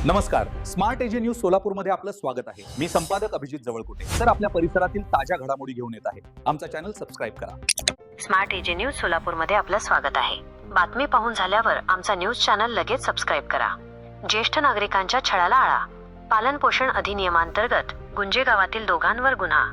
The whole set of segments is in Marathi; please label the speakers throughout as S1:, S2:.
S1: नमस्कार, स्मार्ट एजे न्यूज सोलापूरमध्ये आपलं स्वागत आहे। मी संपादक अभिजित जवळकोटे। सर, आपल्या परिसरातील ताज्या घडामोडी घेऊन येत आहे। आमचा चॅनल सबस्क्राइब करा।
S2: स्मार्ट एजे न्यूज सोलापूरमध्ये आपलं स्वागत आहे। बातमी पाहून झाल्यावर आमचा न्यूज चॅनल लगेच सबस्क्राइब करा। ज्येष्ठ नागरिकांच्या छळाला आळा, पालन पोषण अधिनियमांतर्गत गुंजे गावातील दोघांवर गुन्हा।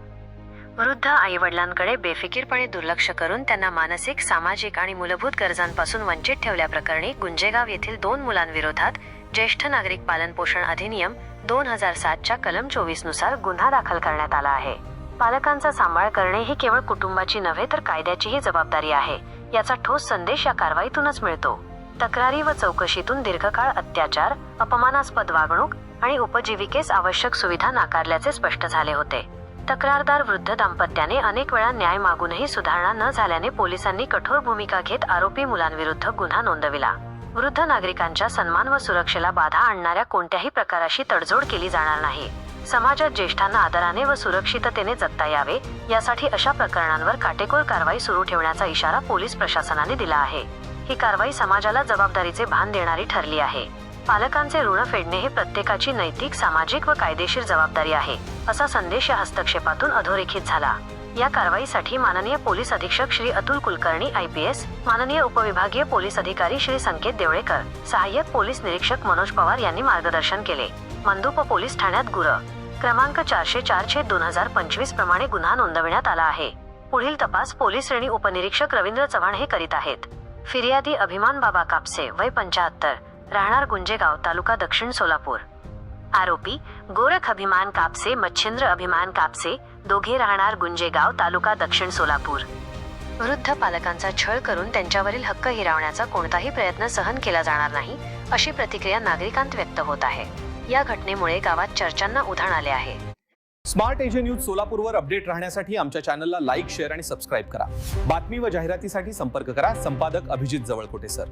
S2: वृद्ध आई-वडिलांकडे बेफिकीरपणे दुर्लक्ष करून त्यांना मानसिक, सामाजिक आणि मूलभूत गरजांपासून वंचित ठेवल्याप्रकरणी गुंजेगाव येथील 2 मुलांविरोधात ज्येष्ठ नागरिक पालन पोषण अधिनियम 2007 च्या कलम 24 नुसार गुन्हा दाखल करण्यात आला आहे। पालकांचा सांभाळ करणे ही केवळ कुटुंबाची नव्हे तर कायद्याचीही जबाबदारी आहे, याचा ठोस संदेश या कारवाईतूनच मिळतो। तक्रारी व चौकशीतून दीर्घकाळ अत्याचार, अपमानास्पद वागणूक आणि उपजीविकेस आवश्यक सुविधा नाकारल्याचे स्पष्ट झाले होते। तक्रारदार वृद्ध दाम्पत्याने अनेक वेळा न्याय मागूनही सुधारणा न झाल्याने पोलिसांनी कठोर भूमिका घेत आरोपी मुलांविरुद्ध गुन्हा नोंदविला। वृद्ध नागरिकांच्या सन्मान व सुरक्षेला बाधा आणणाऱ्या कोणत्याही प्रकाराशी तडजोड केली जाणार नाही। समाजात ज्येष्ठांना आदराने व सुरक्षिततेने जगता यावे, यासाठी अशा प्रकरणांवर काटेकोर कारवाई सुरू ठेवण्याचा इशारा पोलीस प्रशासनाने दिला आहे। ही कारवाई समाजाला जबाबदारीचे भान देणारी ठरली आहे। पालकांचे ऋण फेडणे हे प्रत्येकाची नैतिक, सामाजिक व कायदेशीर जबाबदारी आहे, असा संदेश या हस्तक्षेपातून अधोरेखित झाला। या कारवाईसाठी माननीय पोलीस अधीक्षक श्री अतुल कुलकर्णी IPS, माननीय उपविभागीय पोलीस अधिकारी श्री संकेत देवळेकर, सहाय्यक पोलीस निरीक्षक मनोज पवार यांनी मार्गदर्शन केले। मंदुप पोलीस ठाण्यात गुर क्रमांक 404/2025 प्रमाणे गुन्हा नोंदविण्यात आला आहे। पुढील तपास पोलीस श्रेणी उपनिरीक्षक रवींद्र चव्हाण हे करीत आहेत। फिर्यादी अभिमान बाबा कापसे, वय 75, राहणार गुंजेगाव, तालुका दक्षिण सोलापूर। आरोपी गोरख अभिमान कापसे, मच्छिंद्र अभिमान कापसे, दोघे राहणार गुंजेगाव, तालुका दक्षिण सोलापूर। वृद्ध पालकांचा छळ करून त्यांच्यावरील हक्क हिरावण्याचा कोणताही प्रयत्न सहन केला जाणार नाही, अशी प्रतिक्रिया नागरिकांत व्यक्त होत आहे। या घटनेमुळे गावात चर्चांना उधाण आले आहे।
S1: स्मार्ट एजे न्यूज सोलापूरवर अपडेट राहण्यासाठी आमच्या चॅनलला लाईक, शेअर आणि सबस्क्राइब करा। बातमी व जाहिरातीसाठी संपर्क करा संपादक अभिजित जवळकोटे सर।